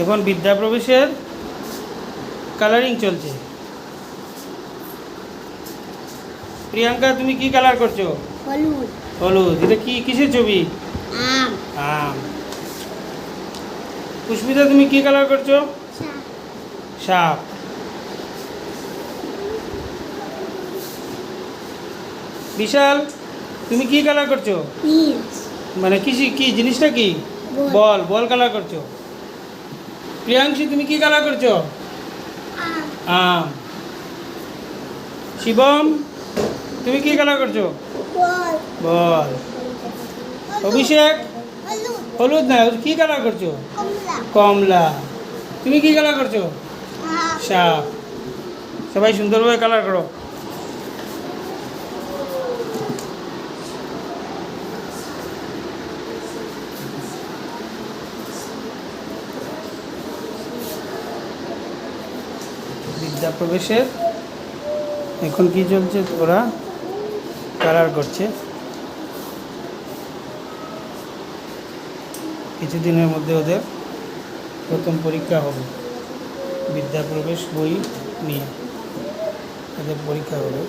এখন বিদ্যাপ্রবেশের কালারিং চলছে। প্রিয়াঙ্কা, তুমি কি কালার করছো? হলুদ। হলুদ। এটা কি, কিসের ছবি? আম। আম। পুষ্পিতা, তুমি কি কালার করছো? সাপ। বিশাল, তুমি কি কালার করছো? নীল। মানে কি জিনিসটা কি? বল বল কালার করছো। প্রিয়াংশী, তুমি কি কালার করছো? আম। আম। শিবম, তুমি কি কালার করছো? বল। বল। অভিষেক, হলুদ। হলুদ না, কি কালার করছো? কমলা। কমলা। তুমি কি কালার করছো? আম। সাপ। সবাই সুন্দরভাবে কালার করো। বিদ্যাপ্রবেশের এখন কি চলছে, ওরা কালার করছে। কিছুদিনের মধ্যে ওদের প্রথম পরীক্ষা হবে। বিদ্যাপ্রবেশ বই নিয়ে ওদের পরীক্ষা হবে।